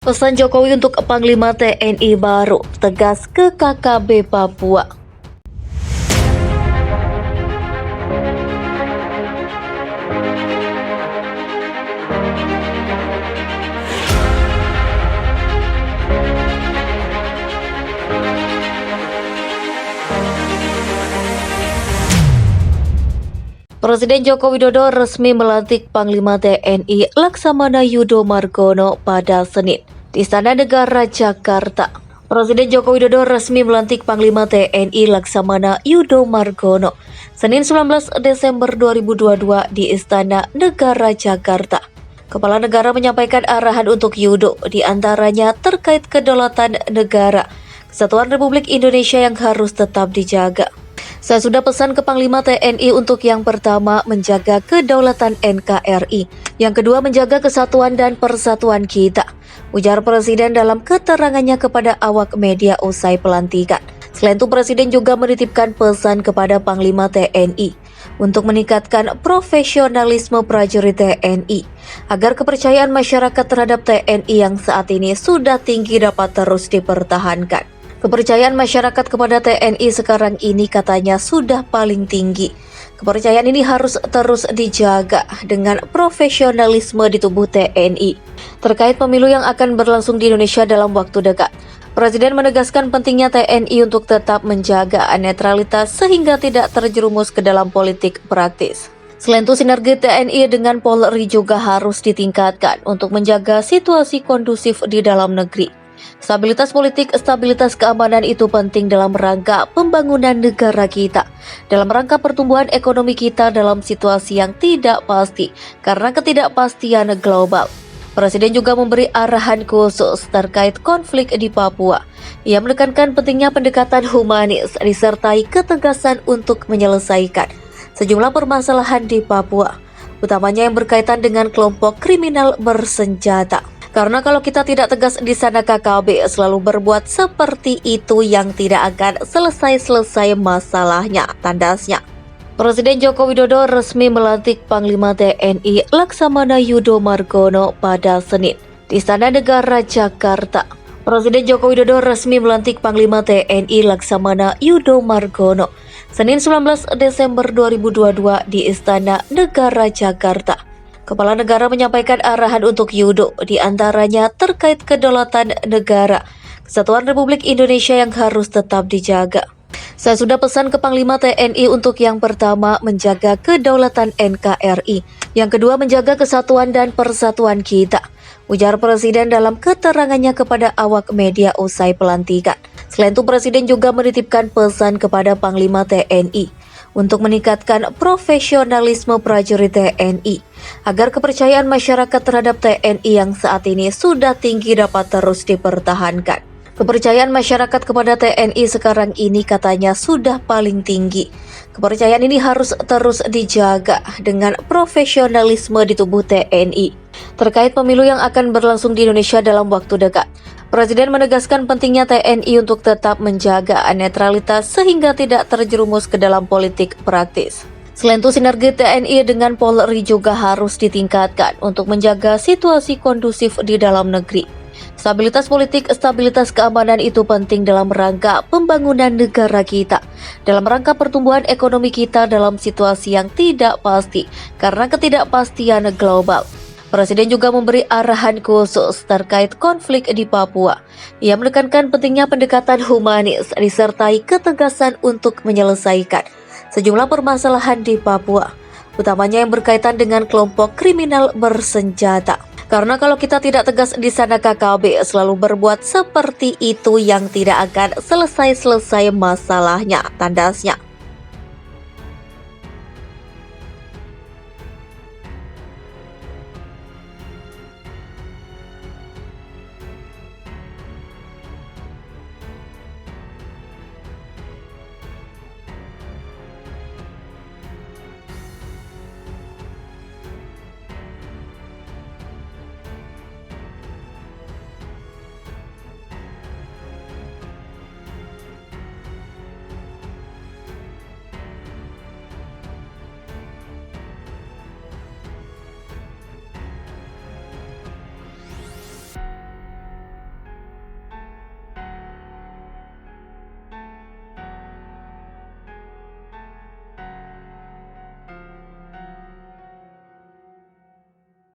Pesan Jokowi untuk Panglima TNI baru, tegas ke KKB Papua. Presiden Joko Widodo resmi melantik Panglima TNI Laksamana Yudo Margono pada Senin di Istana Negara Jakarta. Presiden Joko Widodo resmi melantik Panglima TNI Laksamana Yudo Margono Senin 19 Desember 2022 di Istana Negara Jakarta. Kepala negara menyampaikan arahan untuk Yudo, di antaranya terkait kedaulatan negara, kesatuan Republik Indonesia yang harus tetap dijaga. Saya sudah pesan ke Panglima TNI untuk yang pertama menjaga kedaulatan NKRI, yang kedua menjaga kesatuan dan persatuan kita, ujar Presiden dalam keterangannya kepada awak media usai pelantikan. Selain itu, Presiden juga menitipkan pesan kepada Panglima TNI untuk meningkatkan profesionalisme prajurit TNI, agar kepercayaan masyarakat terhadap TNI yang saat ini sudah tinggi dapat terus dipertahankan. Kepercayaan masyarakat kepada TNI sekarang ini katanya sudah paling tinggi. Kepercayaan ini harus terus dijaga dengan profesionalisme di tubuh TNI. Terkait pemilu yang akan berlangsung di Indonesia dalam waktu dekat, Presiden menegaskan pentingnya TNI untuk tetap menjaga netralitas sehingga tidak terjerumus ke dalam politik praktis. Selain itu, sinergi TNI dengan Polri juga harus ditingkatkan untuk menjaga situasi kondusif di dalam negeri. Stabilitas politik, stabilitas keamanan itu penting dalam rangka pembangunan negara kita, dalam rangka pertumbuhan ekonomi kita dalam situasi yang tidak pasti karena ketidakpastian global. Presiden juga memberi arahan khusus terkait konflik di Papua. Ia menekankan pentingnya pendekatan humanis disertai ketegasan untuk menyelesaikan sejumlah permasalahan di Papua, utamanya yang berkaitan dengan kelompok kriminal bersenjata. Karena kalau kita tidak tegas di sana, KKB selalu berbuat seperti itu yang tidak akan selesai-selesai masalahnya, tandasnya. Presiden Joko Widodo resmi melantik Panglima TNI Laksamana Yudo Margono pada Senin di Istana Negara Jakarta. Presiden Joko Widodo resmi melantik Panglima TNI Laksamana Yudo Margono Senin 19 Desember 2022 di Istana Negara Jakarta. Kepala negara menyampaikan arahan untuk Yudo, di antaranya terkait kedaulatan negara, kesatuan Republik Indonesia yang harus tetap dijaga. Saya sudah pesan ke Panglima TNI untuk yang pertama menjaga kedaulatan NKRI, yang kedua menjaga kesatuan dan persatuan kita, ujar Presiden dalam keterangannya kepada awak media usai pelantikan. Selain itu, Presiden juga menitipkan pesan kepada Panglima TNI untuk meningkatkan profesionalisme prajurit TNI, agar kepercayaan masyarakat terhadap TNI yang saat ini sudah tinggi dapat terus dipertahankan. Kepercayaan masyarakat kepada TNI sekarang ini katanya sudah paling tinggi. Kepercayaan ini harus terus dijaga dengan profesionalisme di tubuh TNI. Terkait pemilu yang akan berlangsung di Indonesia dalam waktu dekat, Presiden menegaskan pentingnya TNI untuk tetap menjaga netralitas sehingga tidak terjerumus ke dalam politik praktis. Selain itu, sinergi TNI dengan Polri juga harus ditingkatkan untuk menjaga situasi kondusif di dalam negeri. Stabilitas politik, stabilitas keamanan itu penting dalam rangka pembangunan negara kita, dalam rangka pertumbuhan ekonomi kita dalam situasi yang tidak pasti karena ketidakpastian global. Presiden juga memberi arahan khusus terkait konflik di Papua. Ia menekankan pentingnya pendekatan humanis disertai ketegasan untuk menyelesaikan sejumlah permasalahan di Papua, utamanya yang berkaitan dengan kelompok kriminal bersenjata. Karena kalau kita tidak tegas di sana, KKB selalu berbuat seperti itu yang tidak akan selesai-selesai masalahnya, tandasnya.